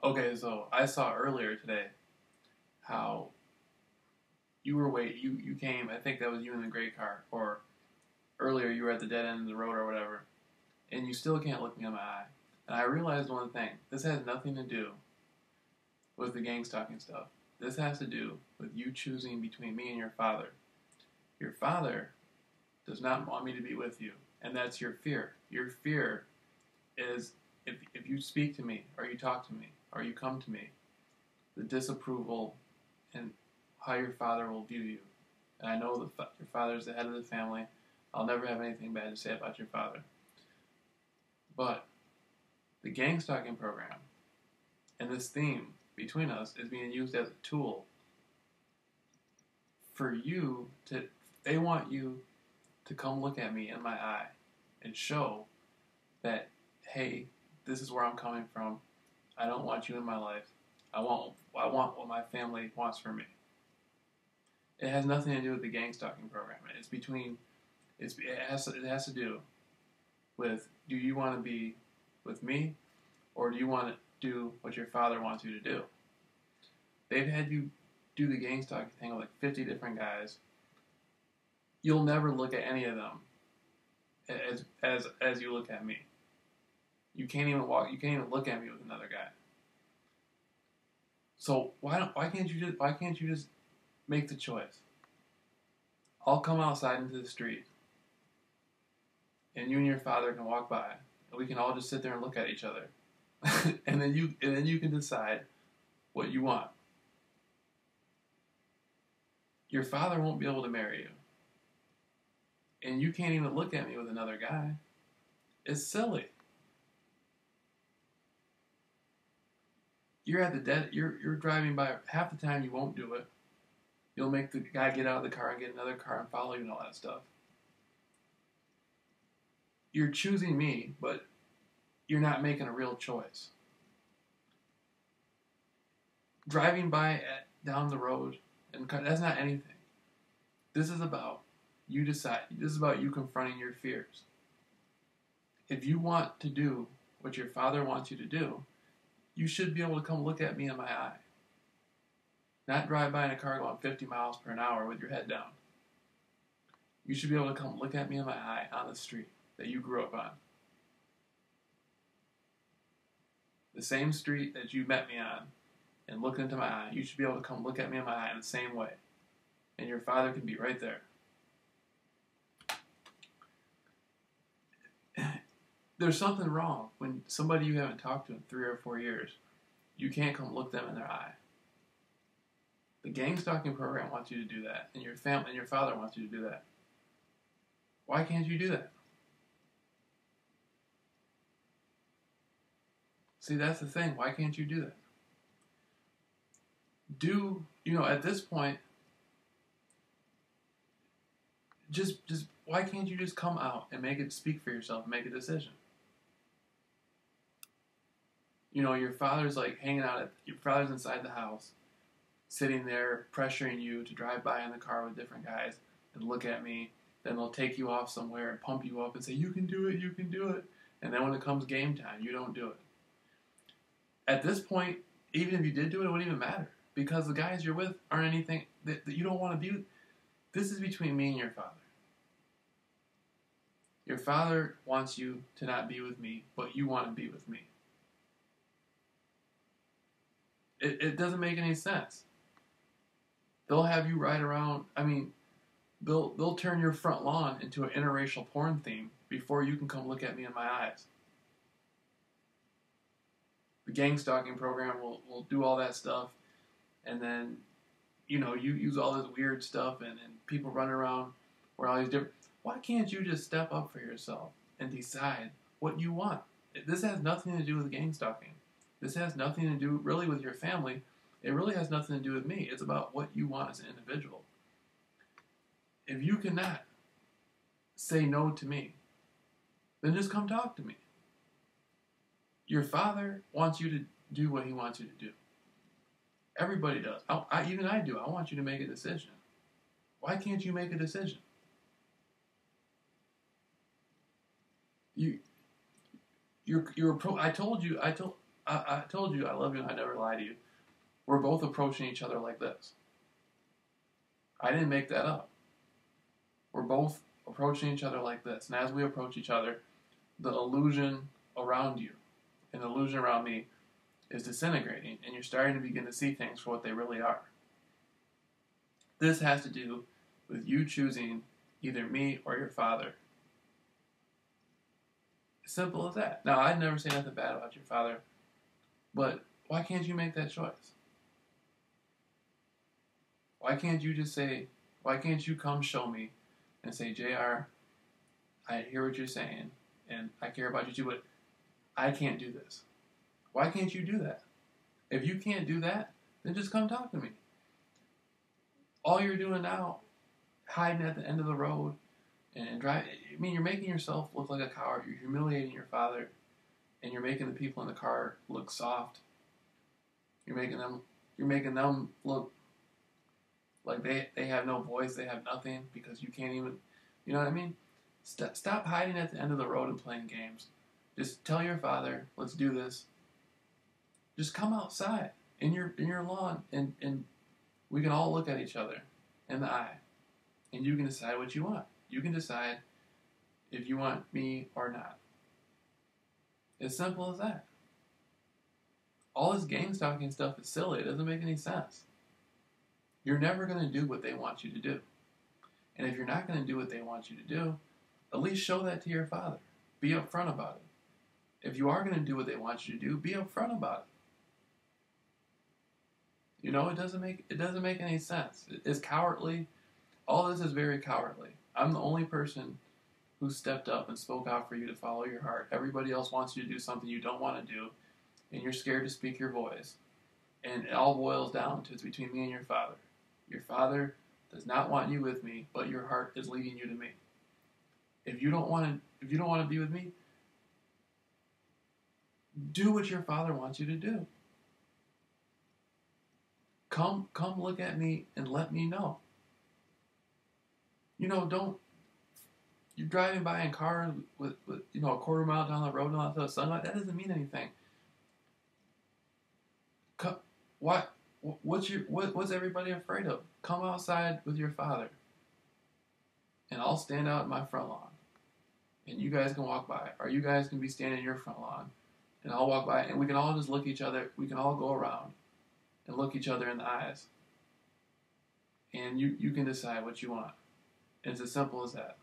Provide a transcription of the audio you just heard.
Okay, so I saw earlier today how you came. I think that was you in the gray car, or earlier you were at the dead end of the road or whatever, and you still can't look me in my eye. And I realized one thing: this has nothing to do with the gang stalking stuff. This has to do with you choosing between me and your father. Your father does not want me to be with you, and that's your fear. Your fear is if you speak to me, or you talk to me, or you come to me, the disapproval and how your father will view you. And I know that your father is the head of the family. I'll never have anything bad to say about your father. But the gang stalking program and this theme between us is being used as a tool for you to, they want you to come look at me in my eye and show that, hey, this is where I'm coming from. I don't want you in my life. I want what my family wants for me. It has nothing to do with the gang stalking program. It has to do with, do you want to be with me, or do you want to do what your father wants you to do? They've had you do the gang stalking thing with like 50 different guys. You'll never look at any of them as you look at me. You can't even look at me with another guy. So why can't you just make the choice? I'll come outside into the street, and you and your father can walk by, and we can all just sit there and look at each other, and then you can decide what you want. Your father won't be able to marry you, and you can't even look at me with another guy. It's silly. You're driving by. Half the time you won't do it. You'll make the guy get out of the car and get another car and follow you and all that stuff. You're choosing me, but you're not making a real choice. Driving by down the road, and that's not anything. This is about you decide. This is about you confronting your fears. If you want to do what your father wants you to do, you should be able to come look at me in my eye. Not drive by in a car going 50 miles per hour with your head down. You should be able to come look at me in my eye on the street that you grew up on. The same street that you met me on and look into my eye, you should be able to come look at me in my eye in the same way. And your father can be right there. There's something wrong when somebody you haven't talked to in 3 or 4 years, you can't come look them in their eye. The gang stalking program wants you to do that, and your family and your father wants you to do that. Why can't you do that? See, that's the thing. Why can't you do that? At this point, just why can't you just come out and speak for yourself and make a decision? Your father's like hanging out your father's inside the house, sitting there pressuring you to drive by in the car with different guys and look at me. Then they'll take you off somewhere and pump you up and say, you can do it, you can do it. And then when it comes game time, you don't do it. At this point, even if you did do it, it wouldn't even matter. Because the guys you're with aren't anything that you don't want to be with. This is between me and your father. Your father wants you to not be with me, but you want to be with me. It doesn't make any sense. They'll have you ride around. They'll turn your front lawn into an interracial porn theme before you can come look at me in my eyes. The gang stalking program will do all that stuff, and then you use all this weird stuff, and people run around where all these different. Why can't you just step up for yourself and decide what you want? This has nothing to do with gang stalking. This has nothing to do really with your family. It really has nothing to do with me. It's about what you want as an individual. If you cannot say no to me, then just come talk to me. Your father wants you to do what he wants you to do. Everybody does. Even I do. I want you to make a decision. Why can't you make a decision? I told I told you I love you and I never lie to you. We're both approaching each other like this. I didn't make that up. We're both approaching each other like this. And as we approach each other, the illusion around you and the illusion around me is disintegrating, and you're starting to begin to see things for what they really are. This has to do with you choosing either me or your father. Simple as that. Now, I'd never say nothing bad about your father, but why can't you make that choice? Why can't you just say, why can't you come show me and say, JR, I hear what you're saying, and I care about you too, but I can't do this. Why can't you do that? If you can't do that, then just come talk to me. All you're doing now, hiding at the end of the road and driving, I mean, you're making yourself look like a coward. You're humiliating your father, and you're making the people in the car look soft. You're making them look like they have no voice, they have nothing, because you can't even, you know what I mean? Stop hiding at the end of the road and playing games. Just tell your father, let's do this. Just come outside in your lawn, and we can all look at each other in the eye, and you can decide what you want. You can decide if you want me or not. As simple as that. All this gang stalking stuff is silly. It doesn't make any sense. You're never going to do what they want you to do. And if you're not going to do what they want you to do, at least show that to your father. Be upfront about it. If you are going to do what they want you to do, be upfront about it. You know, it doesn't make any sense. It's cowardly. All this is very cowardly. I'm the only person who stepped up and spoke out for you to follow your heart. Everybody else wants you to do something you don't want to do, and you're scared to speak your voice. And it all boils down to it's between me and your father. Your father does not want you with me, but your heart is leading you to me. If you don't want to be with me, do what your father wants you to do. Come look at me and let me know. You know, you're driving by in cars with a quarter mile down the road and all that sunlight. That doesn't mean anything. What's everybody afraid of? Come outside with your father, and I'll stand out in my front lawn, and you guys can walk by, or you guys can be standing in your front lawn, and I'll walk by, and we can all just look each other. We can all go around and look each other in the eyes, and you can decide what you want. And it's as simple as that.